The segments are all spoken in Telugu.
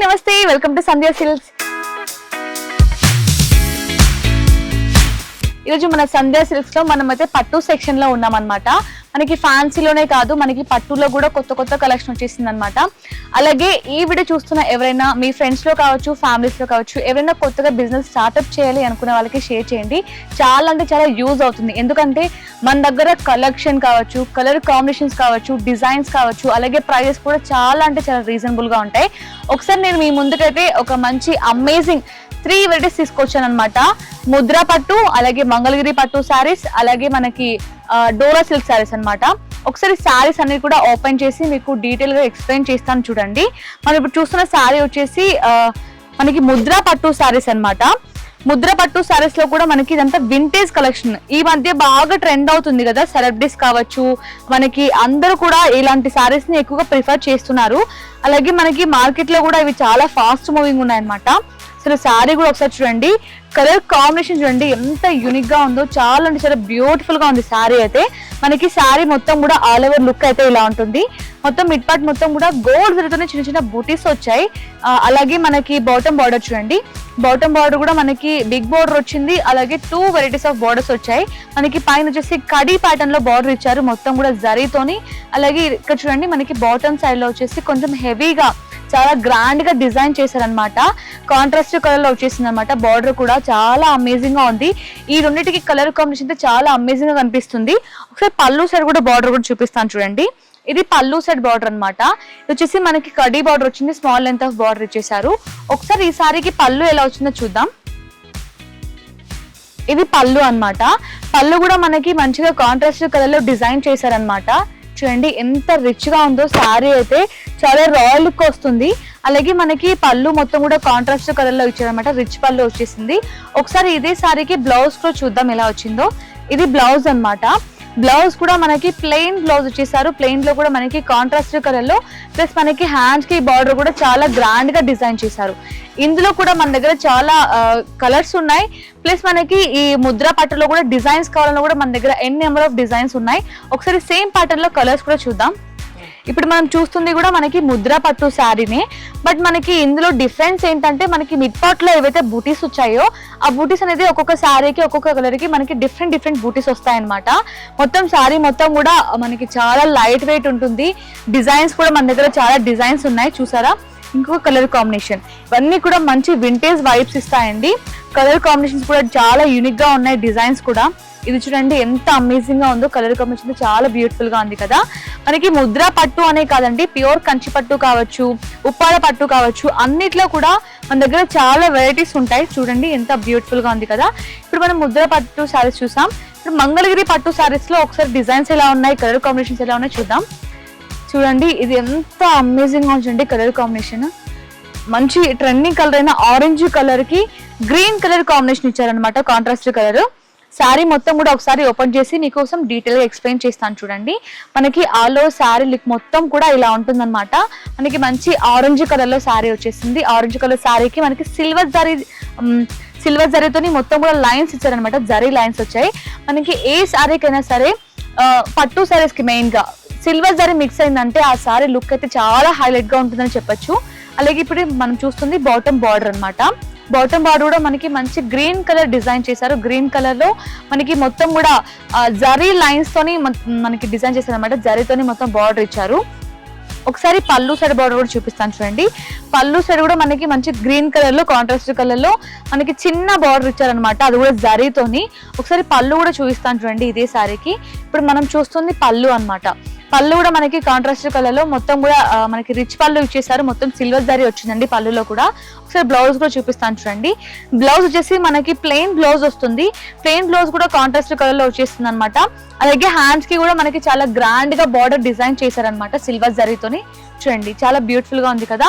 నమస్తే వెల్కమ్ టు సంధ్య సిల్క్స్. ఈరోజు మన సంధ్య సిల్క్స్ లో మనం అయితే పట్టు సెక్షన్ లో ఉన్నాం అనమాట. మనకి ఫ్యాన్సీలోనే కాదు, మనకి పట్టులో కూడా కొత్త కొత్త కలెక్షన్ వచ్చేసింది అనమాట. అలాగే ఈ వీడియో చూస్తున్న ఎవరైనా మీ ఫ్రెండ్స్ లో కావచ్చు, ఫ్యామిలీస్ లో కావచ్చు, ఎవరైనా కొత్తగా బిజినెస్ స్టార్ట్అప్ చేయాలి అనుకునే వాళ్ళకి షేర్ చేయండి. చాలా అంటే చాలా యూజ్ అవుతుంది. ఎందుకంటే మన దగ్గర కలెక్షన్ కావచ్చు, కలర్ కాంబినేషన్స్ కావచ్చు, డిజైన్స్ కావచ్చు, అలాగే ప్రైజెస్ కూడా చాలా అంటే చాలా రీజనబుల్ గా ఉంటాయి. ఒకసారి నేను మీ ముందుకైతే ఒక మంచి అమేజింగ్ 3 వెరైటీస్ తీసుకొచ్చాను అనమాట. ముద్రా పట్టు, అలాగే మంగళగిరి పట్టు శారీస్, అలాగే మనకి డోరా సిల్క్ శారీస్ అనమాట. ఒకసారి శారీస్ అన్ని కూడా ఓపెన్ చేసి మీకు డీటెయిల్ గా ఎక్స్ప్లెయిన్ చేస్తాను చూడండి. మనం ఇప్పుడు చూస్తున్న శారీ వచ్చేసి మనకి ముద్రా పట్టు శారీస్ అనమాట. ముద్ర పట్టు శారీస్ లో కూడా మనకి ఇదంతా వింటేజ్ కలెక్షన్. ఈ మధ్య బాగా ట్రెండ్ అవుతుంది కదా, సెలబ్రిటీస్ కావచ్చు, మనకి అందరూ కూడా ఇలాంటి శారీస్ ని ఎక్కువగా ప్రిఫర్ చేస్తున్నారు. అలాగే మనకి మార్కెట్ లో కూడా ఇవి చాలా ఫాస్ట్ మూవింగ్ ఉన్నాయన్నమాట. అసలు శారీ కూడా ఒకసారి చూడండి, కలర్ కాంబినేషన్ చూడండి ఎంత యూనిక్ గా ఉందో. చాలా అంటే చాలా బ్యూటిఫుల్ గా ఉంది శారీ అయితే. మనకి శారీ మొత్తం కూడా ఆల్ ఓవర్ లుక్ అయితే ఇలా ఉంటుంది. మొత్తం మిడ్ పార్ట్ మొత్తం కూడా గోల్డ్ జరుగుతున్న చిన్న చిన్న బూటీస్ వచ్చాయి. అలాగే మనకి బాటమ్ బార్డర్ చూడండి, బాటమ్ బార్డర్ కూడా మనకి బిగ్ బార్డర్ వచ్చింది. అలాగే 2 వెరైటీస్ ఆఫ్ బార్డర్స్ వచ్చాయి. మనకి పైన వచ్చేసి కడీ ప్యాటర్న్ లో బార్డర్ ఇచ్చారు, మొత్తం కూడా జరీతోని. అలాగే ఇక్కడ చూడండి మనకి బాటమ్ సైడ్ లో వచ్చేసి కొంచెం హెవీగా చాలా గ్రాండ్ గా డిజైన్ చేశారనమాట. కాంట్రాస్ట్ కలర్ లో వచ్చేసింది అనమాట. బార్డర్ కూడా చాలా అమేజింగ్ గా ఉంది. ఈ రెండింటికి కలర్ కాంబినేషన్ అయితే చాలా అమేజింగ్ గా కనిపిస్తుంది. ఒకసారి పళ్ళు సైడ్ కూడా బార్డర్ కూడా చూపిస్తాను చూడండి. ఇది పళ్ళు సైడ్ బార్డర్ అనమాట. ఇది వచ్చేసి మనకి కడీ బార్డర్ వచ్చింది, స్మాల్ లెంత్ ఆఫ్ బార్డర్ ఇచ్చేసారు. ఒకసారి ఈ సారీకి పళ్ళు ఎలా వచ్చిందో చూద్దాం. ఇది పళ్ళు అన్నమాట. పళ్ళు కూడా మనకి మంచిగా కాంట్రాస్ట్ కలర్ లో డిజైన్ చేశారనమాట. చూడండి ఎంత రిచ్ గా ఉందో శారీ అయితే, చాలా రాయల్ లుక్ వస్తుంది. అలాగే మనకి పళ్ళు మొత్తం కూడా కాంట్రాస్ట్ కలర్ లో ఇచ్చారనమాట, రిచ్ పళ్ళు వచ్చేసింది. ఒకసారి ఇదే శారీకి బ్లౌజ్ కూడా చూద్దాం ఎలా వచ్చిందో. ఇది బ్లౌజ్ అన్నమాట. బ్లౌజ్ కూడా మనకి ప్లెయిన్ బ్లౌజ్ వచ్చేసారు. ప్లెయిన్ లో కూడా మనకి కాంట్రాస్ట్ కలర్ లో, ప్లస్ మనకి హ్యాండ్స్ కి బార్డర్ కూడా చాలా గ్రాండ్ గా డిజైన్ చేశారు. ఇందులో కూడా మన దగ్గర చాలా కలర్స్ ఉన్నాయి. ప్లస్ మనకి ఈ ముద్రా పట్టులో కూడా డిజైన్స్ కావాలన్నా కూడా మన దగ్గర ఎన్ నెంబర్ ఆఫ్ డిజైన్స్ ఉన్నాయి. ఒకసారి సేమ్ ప్యాటర్న్ లో కలర్స్ కూడా చూద్దాం. ఇప్పుడు మనం చూస్తుంది కూడా మనకి ముద్రా పట్టు శారీనే. బట్ మనకి ఇందులో డిఫరెన్స్ ఏంటంటే, మనకి మిడ్ పార్ట్ లో ఏవైతే బూటీస్ వచ్చాయో ఆ బూటీస్ అనేది ఒక్కొక్క శారీకి ఒక్కొక్క కలర్ కి మనకి డిఫరెంట్ బూటీస్ వస్తాయన్నమాట. మొత్తం శారీ మొత్తం కూడా మనకి చాలా లైట్ వెయిట్ ఉంటుంది. డిజైన్స్ కూడా మన దగ్గర చాలా డిజైన్స్ ఉన్నాయి చూసారా. ఇంకొక కలర్ కాంబినేషన్, ఇవన్నీ కూడా మంచి వింటేజ్ వైబ్స్ ఇస్తాయండి. కలర్ కాంబినేషన్స్ కూడా చాలా యూనిక్ గా ఉన్నాయి, డిజైన్స్ కూడా. ఇది చూడండి ఎంత అమేజింగ్ గా ఉందో, కలర్ కాంబినేషన్ చాలా బ్యూటిఫుల్ గా ఉంది కదా. మనకి ముద్రా పట్టు అనే కాదండి, ప్యూర్ కంచి పట్టు కావచ్చు, ఉప్పాడ పట్టు కావచ్చు, అన్నిట్లో కూడా మన దగ్గర చాలా వెరైటీస్ ఉంటాయి. చూడండి ఎంత బ్యూటిఫుల్ గా ఉంది కదా. ఇప్పుడు మనం ముద్రా పట్టు శారీస్ చూసాం. ఇప్పుడు మంగళగిరి పట్టు శారీస్ లో ఒకసారి డిజైన్స్ ఎలా ఉన్నాయి, కలర్ కాంబినేషన్స్ ఎలా ఉన్నాయి చూద్దాం. చూడండి ఇది ఎంత అమేజింగ్ గా ఉందండి కలర్ కాంబినేషన్. మంచి ట్రెండింగ్ కలర్ అయిన ఆరెంజ్ కలర్ కి గ్రీన్ కలర్ కాంబినేషన్ ఇచ్చారనమాట, కాంట్రాస్ట్ కలర్. శారీ మొత్తం కూడా ఒకసారి ఓపెన్ చేసి మీకోసం డీటెయిల్ గా ఎక్స్ప్లెయిన్ చేస్తాను చూడండి. మనకి ఆల్ ఓవర్ శారీ లుక్ మొత్తం కూడా ఇలా ఉంటుందన్నమాట. మనకి మంచి ఆరెంజ్ కలర్ లో శారీ వచ్చేసింది. ఆరెంజ్ కలర్ శారీకి మనకి సిల్వర్ జరీతోని మొత్తం కూడా లైన్స్ ఇచ్చారనమాట, జరీ లైన్స్ వచ్చాయి. మనకి ఏ శారీకైనా సరే పట్టు శారీస్ కి మెయిన్ గా సిల్వర్ జరీ మిక్స్ అయిందంటే ఆ శారీ లుక్ అయితే చాలా హైలైట్ గా ఉంటుందని చెప్పొచ్చు. అలాగే ఇప్పుడు మనం చూస్తుంది బాటమ్ బార్డర్ అనమాట. బాటమ్ బార్డర్ కూడా మనకి మంచి గ్రీన్ కలర్ డిజైన్ చేశారు. గ్రీన్ కలర్ లో మనకి మొత్తం కూడా జరీ లైన్స్ తోని మనకి డిజైన్ చేశారు అనమాట. జరీతోని మొత్తం బార్డర్ ఇచ్చారు. ఒకసారి పళ్ళు సైడ్ బార్డర్ కూడా చూపిస్తాను చూడండి. పళ్ళు సైడ్ కూడా మనకి మంచి గ్రీన్ కలర్ లో, కాంట్రాస్ట్ కలర్ లో మనకి చిన్న బార్డర్ ఇచ్చారనమాట, అది కూడా జరీతోని. ఒకసారి పళ్ళు కూడా చూపిస్తాను చూడండి ఇదే శారీకి. ఇప్పుడు మనం చూస్తుంది పళ్ళు అన్నమాట. పళ్ళు కూడా మనకి కాంట్రాస్ట్ కలర్ లో మొత్తం కూడా మనకి రిచ్ పళ్ళు ఇచ్చేసారు. మొత్తం సిల్వర్ జరీ వచ్చిందండి పళ్ళులో కూడా. ఒకసారి బ్లౌజ్ కూడా చూపిస్తాను చూడండి. బ్లౌజ్ వచ్చేసి మనకి ప్లెయిన్ బ్లౌజ్ వస్తుంది. ప్లెయిన్ బ్లౌజ్ కూడా కాంట్రాస్ట్ కలర్ లో వచ్చేస్తుంది అనమాట. అలాగే హ్యాండ్స్ కి కూడా మనకి చాలా గ్రాండ్ గా బార్డర్ డిజైన్ చేశారనమాట సిల్వర్ జరీతోని. చూడండి చాలా బ్యూటిఫుల్ గా ఉంది కదా.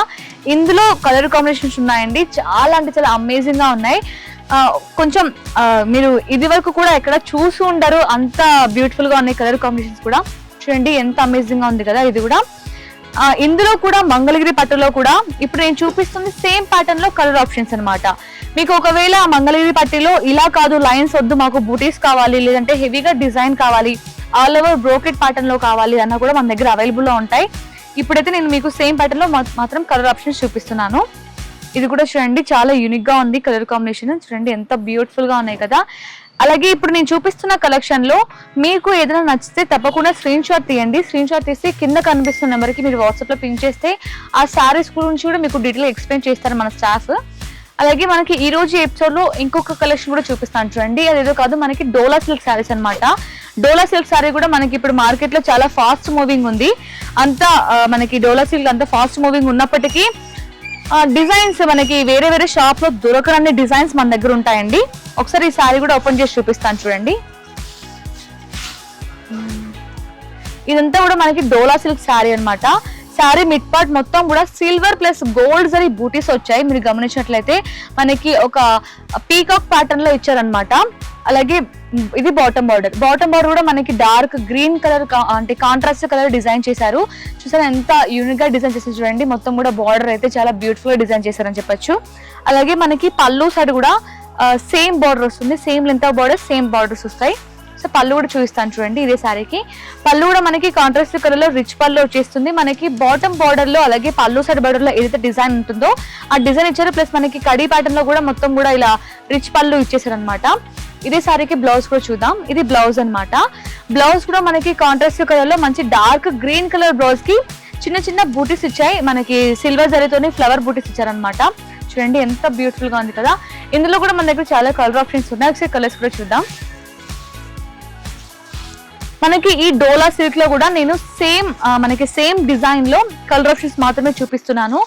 ఇందులో కలర్ కాంబినేషన్స్ ఉన్నాయండి, చాలా అంటే చాలా అమేజింగ్ గా ఉన్నాయి. కొంచెం మీరు ఇది వరకు కూడా ఎక్కడ చూసి ఉండరు, అంత బ్యూటిఫుల్ గా ఉన్నాయి కలర్ కాంబినేషన్స్ కూడా. చూడండి ఎంత అమేజింగ్ గా ఉంది కదా ఇది కూడా. ఇందులో కూడా మంగళగిరి పట్టులో కూడా ఇప్పుడు నేను చూపిస్తుంది సేమ్ ప్యాటర్న్ లో కలర్ ఆప్షన్స్ అనమాట. మీకు ఒకవేళ మంగళగిరి పట్టిలో ఇలా కాదు, లైన్స్ వద్దు, మాకు బూటీస్ కావాలి, లేదంటే హెవీగా డిజైన్ కావాలి, ఆల్ ఓవర్ బ్రోకెట్ ప్యాటర్న్ లో కావాలి అన్న కూడా మన దగ్గర అవైలబుల్ లో ఉంటాయి. ఇప్పుడైతే నేను మీకు సేమ్ ప్యాటర్న్ లో మాత్రం కలర్ ఆప్షన్స్ చూపిస్తున్నాను. ఇది కూడా చూడండి చాలా యూనిక్ గా ఉంది కలర్ కాంబినేషన్. చూడండి ఎంత బ్యూటిఫుల్ గా ఉన్నాయి కదా. అలాగే ఇప్పుడు నేను చూపిస్తున్న కలెక్షన్ లో మీకు ఏదైనా నచ్చితే తప్పకుండా స్క్రీన్ షాట్ తీయండి. స్క్రీన్ షాట్ తీసి కింద కనిపిస్తున్న నెంబర్ కి మీరు వాట్సాప్ లో పింక్ చేస్తే ఆ సారీస్ గురించి కూడా మీకు డీటెయిల్ ఎక్స్ప్లెయిన్ చేస్తారు మన స్టాఫ్. అలాగే మనకి ఈ రోజు ఎపిసోడ్ లో ఇంకొక కలెక్షన్ కూడా చూపిస్తాను చూడండి. అదేదో కాదు, మనకి డోలా సిల్క్ సారీస్ అన్నమాట. డోలా సిల్క్ సారీ కూడా మనకి ఇప్పుడు మార్కెట్ లో చాలా ఫాస్ట్ మూవింగ్ ఉంది. అంతా మనకి డోలా సిల్క్ అంతా ఫాస్ట్ మూవింగ్ ఉన్నప్పటికీ డిజైన్స్ మనకి వేరే వేరే షాప్ లో దొరకనన్ని డిజైన్స్ మన దగ్గర ఉంటాయండి. ఒకసారి ఈ సారీ కూడా ఓపెన్ చేసి చూపిస్తాను చూడండి. ఇదంతా కూడా మనకి డోలా సిల్క్ సారీ అన్నమాట. సారీ మిడ్ పార్ట్ మొత్తం కూడా సిల్వర్ ప్లస్ గోల్డ్ జరీ బూటీస్ వచ్చాయి. మీరు గమనించినట్లయితే మనకి ఒక పీకాక్ ప్యాటర్న్ లో ఇచ్చారనమాట. అలాగే ఇది బాటమ్ బార్డర్. బాటమ్ బార్డర్ కూడా మనకి డార్క్ గ్రీన్ కలర్ అంటే కాంట్రాస్ట్ కలర్ డిజైన్ చేశారు. చూసారా ఎంత యూనిక్ గా డిజైన్ చేశారు చూడండి. మొత్తం కూడా బార్డర్ అయితే చాలా బ్యూటిఫుల్ గా డిజైన్ చేశారని చెప్పొచ్చు. అలాగే మనకి పళ్ళు సైడ్ కూడా సేమ్ బార్డర్ వస్తుంది. Same length of border, same borders వస్తాయి. సో పళ్ళు కూడా చూపిస్తాను చూడండి. ఇదే సారీకి పళ్ళు కూడా మనకి కాంట్రాస్ట్ కలర్ లో రిచ్ పళ్ళు వచ్చేస్తుంది. మనకి బాటమ్ బార్డర్ లో అలాగే పళ్ళు సైడ్ బార్డర్ లో ఏదైతే డిజైన్ ఉంటుందో ఆ డిజైన్ ఇచ్చారు. ప్లస్ మనకి కడీ ప్యాటర్న్ లో కూడా మొత్తం కూడా ఇలా రిచ్ పళ్ళు ఇచ్చేసారు అనమాట. ఇదే సారీకి బ్లౌజ్ కూడా చూద్దాం. ఇది బ్లౌజ్ అన్నమాట. బ్లౌజ్ కూడా మనకి కాంట్రాస్ట్ కలర్ లో మంచి డార్క్ గ్రీన్ కలర్ బ్లౌజ్ కి చిన్న చిన్న బూటీస్ ఇచ్చాయి. మనకి సిల్వర్ జరీతోని ఫ్లవర్ బూటీస్ ఇచ్చారనమాట. చూడండి ఎంత బ్యూటిఫుల్ గా ఉంది కదా. ఇందులో కూడా మన దగ్గర చాలా కలర్ ఆప్షన్స్ ఉన్నాయి. ఒకసారి కలర్స్ కూడా చూద్దాం. మనకి ఈ డోలా సిల్క్ లో కూడా నేను మనకి సేమ్ డిజైన్ లో కలర్ ఆప్షన్స్ మాత్రమే చూపిస్తున్నాను.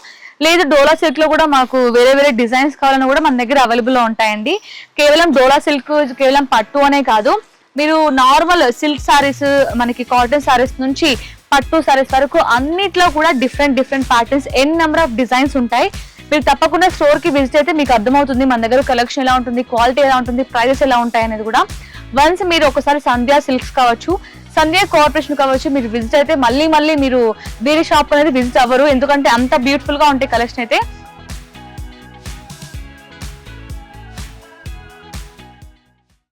లేదు డోలా సిల్క్ లో కూడా మాకు వేరే వేరే డిజైన్స్ కావాలన్నా కూడా మన దగ్గర అవైలబుల్ లో ఉంటాయండి. కేవలం డోలా సిల్క్ కేవలం పట్టు అనే కాదు, మీరు నార్మల్ సిల్క్ సారీస్ మనకి కాటన్ సారీస్ నుంచి పట్టు సారీస్ వరకు అన్నిట్లో కూడా different patterns number of designs ఉంటాయి. మీరు తప్పకుండా స్టోర్ కి విజిట్ అయితే మీకు అర్థమవుతుంది మన దగ్గర కలెక్షన్ ఎలా ఉంటుంది, క్వాలిటీ ఎలా ఉంటుంది, ప్రైజెస్ ఎలా ఉంటాయి అనేది కూడా. వన్స్ మీరు ఒకసారి సంధ్యా సిల్క్స్ కావచ్చు, సంధ్యా కార్పొరేషన్ కావచ్చు మీరు విజిట్ అయితే మళ్ళీ మీరు వేరే షాప్ అనేది విజిట్ అవ్వరు. ఎందుకంటే అంత బ్యూటిఫుల్ గా ఉంటాయి కలెక్షన్ అయితే.